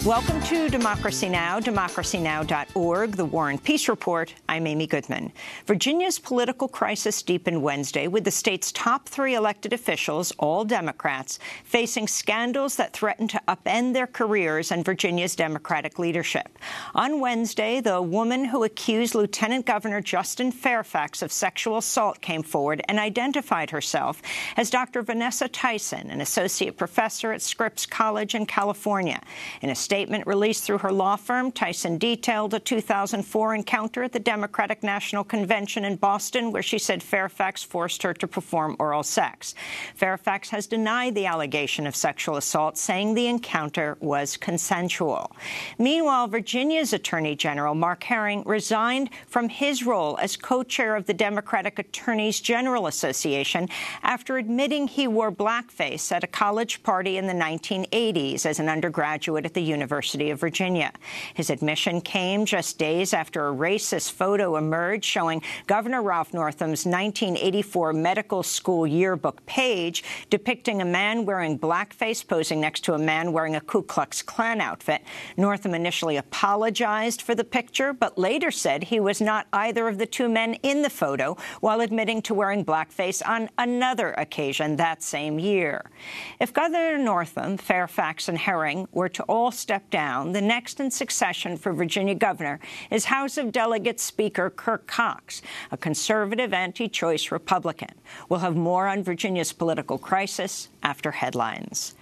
Welcome to Democracy Now!, democracynow.org, the War and Peace Report. I'm Amy Goodman. Virginia's political crisis deepened Wednesday with the state's top 3 elected officials, all Democrats, facing scandals that threaten to upend their careers and Virginia's Democratic leadership. On Wednesday, the woman who accused Lieutenant Governor Justin Fairfax of sexual assault came forward and identified herself as Dr. Vanessa Tyson, an associate professor at Scripps College in California. In a statement released through her law firm, Tyson detailed a 2004 encounter at the Democratic National Convention in Boston, where she said Fairfax forced her to perform oral sex. Fairfax has denied the allegation of sexual assault, saying the encounter was consensual. Meanwhile, Virginia's Attorney General Mark Herring resigned from his role as co-chair of the Democratic Attorneys General Association after admitting he wore blackface at a college party in the 1980s as an undergraduate at the University of Virginia. His admission came just days after a racist photo emerged showing Governor Ralph Northam's 1984 medical school yearbook page depicting a man wearing blackface posing next to a man wearing a Ku Klux Klan outfit. Northam initially apologized for the picture, but later said he was not either of the 2 men in the photo, while admitting to wearing blackface on another occasion that same year. If Governor Northam, Fairfax, and Herring were to all step down, the next in succession for Virginia governor is House of Delegates Speaker Kirk Cox, a conservative, anti-choice Republican. We'll have more on Virginia's political crisis after headlines.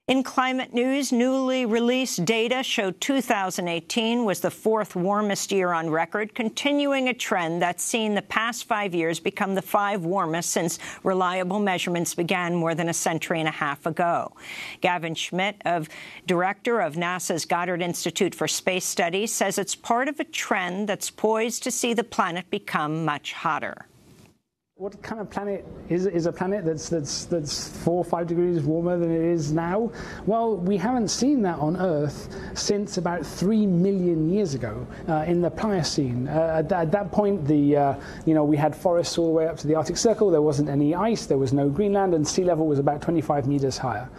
In climate news, newly released data showed 2018 was the 4th warmest year on record, continuing a trend that's seen the past 5 years become the 5 warmest since reliable measurements began more than a century and a half ago. Gavin Schmidt, director of NASA's Goddard Institute for Space Studies, says it's part of a trend that's poised to see the planet become much hotter. What kind of planet is a planet that's 4 or 5 degrees warmer than it is now? Well, we haven't seen that on Earth since about 3 million years ago in the Pliocene. At that point, we had forests all the way up to the Arctic Circle. There wasn't any ice. There was no Greenland, and sea level was about 25 meters higher.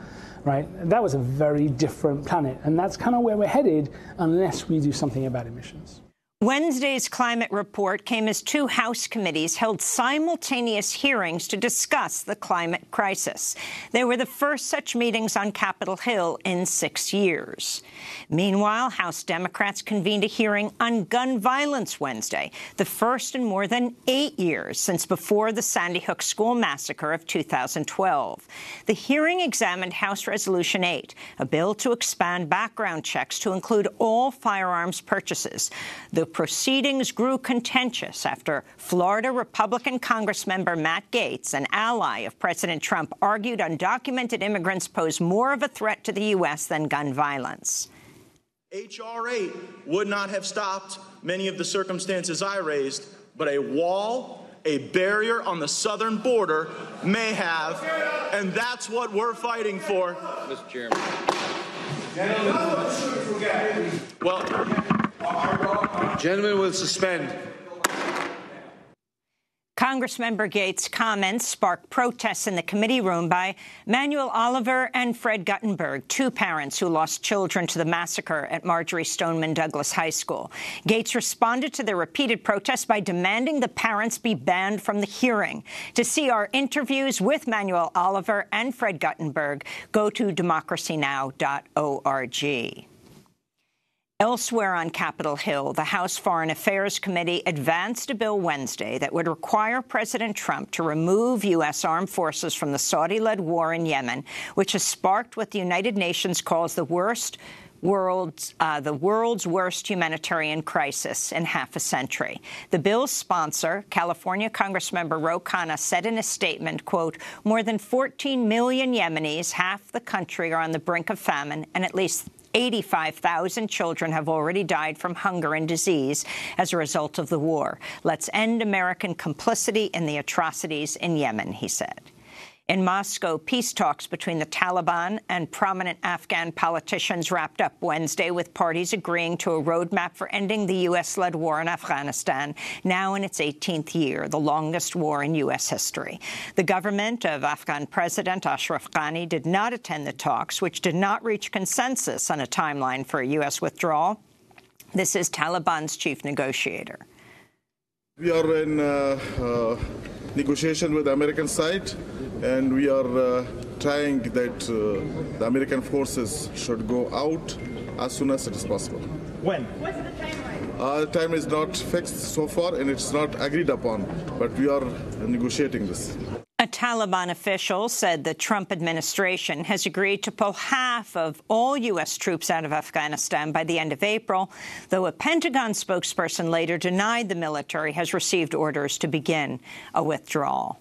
Right? That was a very different planet, and that's kind of where we're headed unless we do something about emissions. Wednesday's climate report came as 2 House committees held simultaneous hearings to discuss the climate crisis. They were the first such meetings on Capitol Hill in 6 years. Meanwhile, House Democrats convened a hearing on gun violence Wednesday, the first in more than 8 years since before the Sandy Hook school massacre of 2012. The hearing examined House Resolution 8, a bill to expand background checks to include all firearms purchases. The proceedings grew contentious after Florida Republican Congressmember Matt Gaetz, an ally of President Trump, argued undocumented immigrants pose more of a threat to the U.S. than gun violence. H.R. 8 would not have stopped many of the circumstances I raised, but a wall, a barrier on the southern border may have, and that's what we're fighting for. Mr. Chairman. Gentlemen will suspend. Congressmember Gaetz' comments sparked protests in the committee room by Manuel Oliver and Fred Guttenberg, 2 parents who lost children to the massacre at Marjorie Stoneman Douglas High School. Gaetz responded to their repeated protests by demanding the parents be banned from the hearing. To see our interviews with Manuel Oliver and Fred Guttenberg, go to democracynow.org. Elsewhere on Capitol Hill, the House Foreign Affairs Committee advanced a bill Wednesday that would require President Trump to remove U.S. armed forces from the Saudi-led war in Yemen, which has sparked what the United Nations calls the world's worst humanitarian crisis in half a century. The bill's sponsor, California Congressmember Ro Khanna, said in a statement, quote, more than 14 million Yemenis, half the country, are on the brink of famine, and at least 85,000 children have already died from hunger and disease as a result of the war. Let's end American complicity in the atrocities in Yemen, he said. In Moscow, peace talks between the Taliban and prominent Afghan politicians wrapped up Wednesday, with parties agreeing to a roadmap for ending the U.S.-led war in Afghanistan, now in its 18th year, the longest war in U.S. history. The government of Afghan President Ashraf Ghani did not attend the talks, which did not reach consensus on a timeline for a U.S. withdrawal. This is Taliban's chief negotiator. We are in negotiation with the American side, and we are trying that the American forces should go out as soon as it is possible. When? What's the timeline? Time is not fixed so far, and it's not agreed upon, but we are negotiating this. A Taliban official said the Trump administration has agreed to pull half of all U.S. troops out of Afghanistan by the end of April, though a Pentagon spokesperson later denied the military has received orders to begin a withdrawal.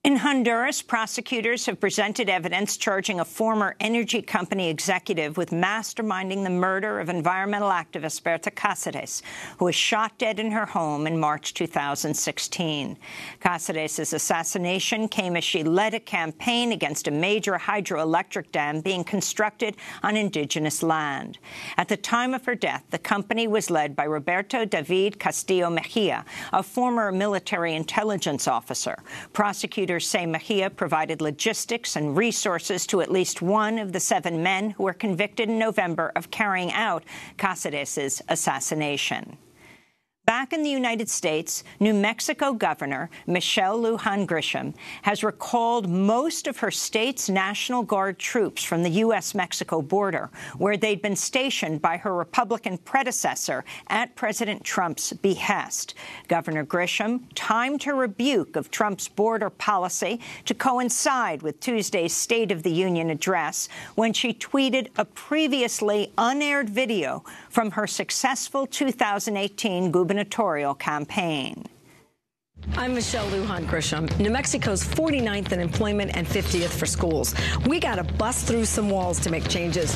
In Honduras, prosecutors have presented evidence charging a former energy company executive with masterminding the murder of environmental activist Berta Cáceres, who was shot dead in her home in March 2016. Cáceres' assassination came as she led a campaign against a major hydroelectric dam being constructed on indigenous land. At the time of her death, the company was led by Roberto David Castillo Mejia, a former military intelligence officer. Prosecutors say Mejia provided logistics and resources to at least one of the 7 men who were convicted in November of carrying out Cáceres' assassination. Back in the United States, New Mexico Governor Michelle Lujan Grisham has recalled most of her state's National Guard troops from the U.S.-Mexico border, where they'd been stationed by her Republican predecessor at President Trump's behest. Governor Grisham timed her rebuke of Trump's border policy to coincide with Tuesday's State of the Union address, when she tweeted a previously unaired video from her successful 2018 gubernatorial campaign. I'm Michelle Lujan Grisham, New Mexico's 49th in employment and 50th for schools. We got to bust through some walls to make changes.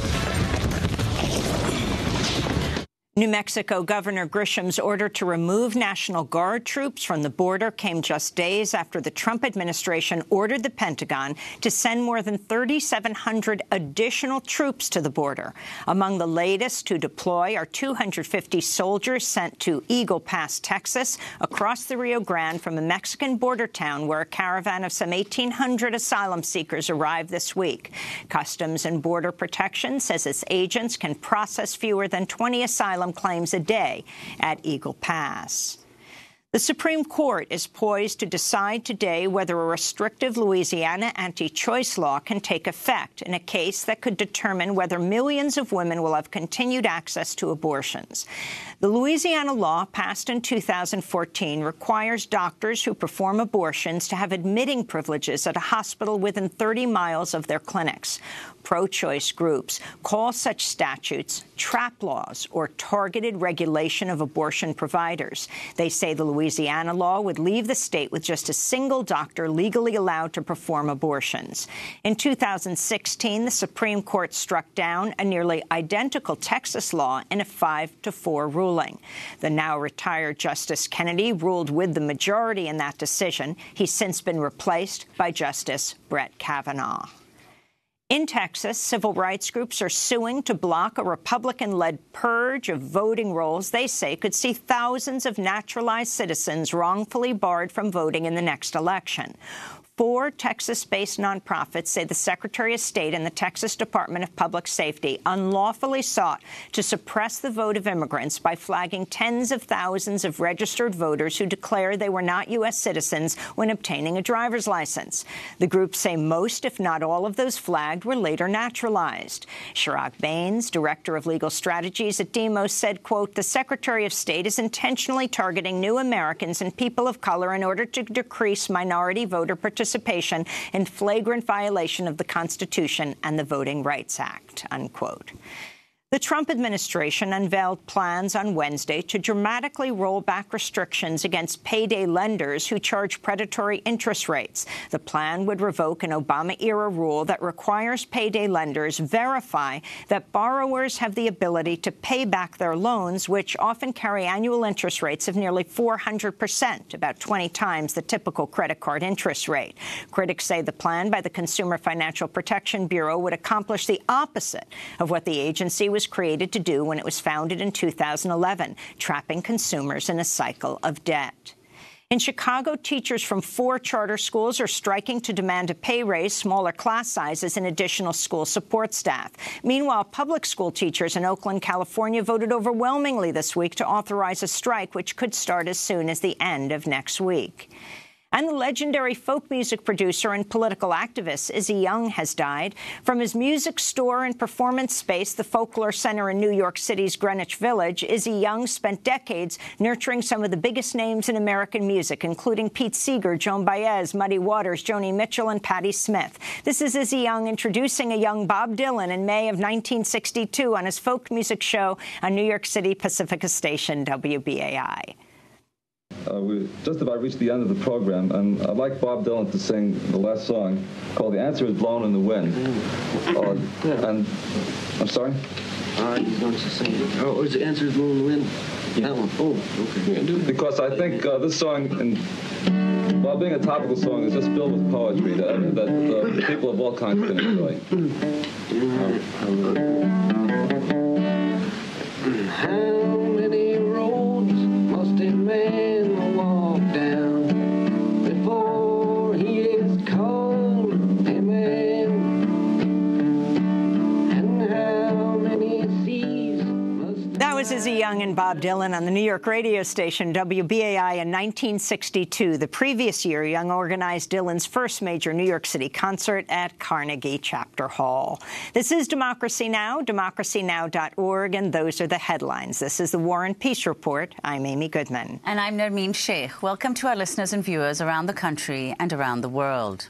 New Mexico Governor Grisham's order to remove National Guard troops from the border came just days after the Trump administration ordered the Pentagon to send more than 3,700 additional troops to the border. Among the latest to deploy are 250 soldiers sent to Eagle Pass, Texas, across the Rio Grande from a Mexican border town where a caravan of some 1,800 asylum seekers arrived this week. Customs and Border Protection says its agents can process fewer than 20 asylum claims a day at Eagle Pass. The Supreme Court is poised to decide today whether a restrictive Louisiana anti-choice law can take effect in a case that could determine whether millions of women will have continued access to abortions. The Louisiana law, passed in 2014, requires doctors who perform abortions to have admitting privileges at a hospital within 30 miles of their clinics. Pro-choice groups call such statutes trap laws or targeted regulation of abortion providers. They say the Louisiana law would leave the state with just a single doctor legally allowed to perform abortions. In 2016, the Supreme Court struck down a nearly identical Texas law in a 5-4 ruling. The now-retired Justice Kennedy ruled with the majority in that decision. He's since been replaced by Justice Brett Kavanaugh. In Texas, civil rights groups are suing to block a Republican-led purge of voting rolls they say could see thousands of naturalized citizens wrongfully barred from voting in the next election. 4 Texas-based nonprofits say the Secretary of State and the Texas Department of Public Safety unlawfully sought to suppress the vote of immigrants by flagging tens of thousands of registered voters who declared they were not U.S. citizens when obtaining a driver's license. The groups say most, if not all, of those flagged were later naturalized. Chirag Baines, director of legal strategies at Demos, said, quote, "The Secretary of State is intentionally targeting new Americans and people of color in order to decrease minority voter participation in flagrant violation of the Constitution and the Voting Rights Act," unquote. The Trump administration unveiled plans on Wednesday to dramatically roll back restrictions against payday lenders who charge predatory interest rates. The plan would revoke an Obama-era rule that requires payday lenders verify that borrowers have the ability to pay back their loans, which often carry annual interest rates of nearly 400%, about 20 times the typical credit card interest rate. Critics say the plan by the Consumer Financial Protection Bureau would accomplish the opposite of what the agency was created to do when it was founded in 2011, trapping consumers in a cycle of debt. In Chicago, teachers from 4 charter schools are striking to demand a pay raise, smaller class sizes, and additional school support staff. Meanwhile, public school teachers in Oakland, California, voted overwhelmingly this week to authorize a strike, which could start as soon as the end of next week. And the legendary folk music producer and political activist Asa Young has died. From his music store and performance space, the Folklore Center in New York City's Greenwich Village, Asa Young spent decades nurturing some of the biggest names in American music, including Pete Seeger, Joan Baez, Muddy Waters, Joni Mitchell, and Patti Smith. This is Asa Young introducing a young Bob Dylan in May of 1962 on his folk music show on New York City Pacifica station WBAI. We just about reached the end of the program, and I'd like Bob Dylan to sing the last song called The Answer is Blown in the Wind. And I'm sorry? He's going to sing it. Oh, is The Answer is Blown in the Wind? Yeah. That one. Oh, okay. Because I think this song, while being a topical song, is just filled with poetry that people of all kinds can enjoy. How many roads must a man walk down before he is called a man? And how many seas must... That was Asa Young and Bob Dylan on the New York radio station WBAI in 1962. The previous year, Young organized Dylan's first major New York City concert at Carnegie Chapter Hall. This is Democracy Now!, democracynow.org, and those are the headlines. This is the War and Peace Report. I'm Amy Goodman. And I'm Nermeen Sheikh. Welcome to our listeners and viewers around the country and around the world.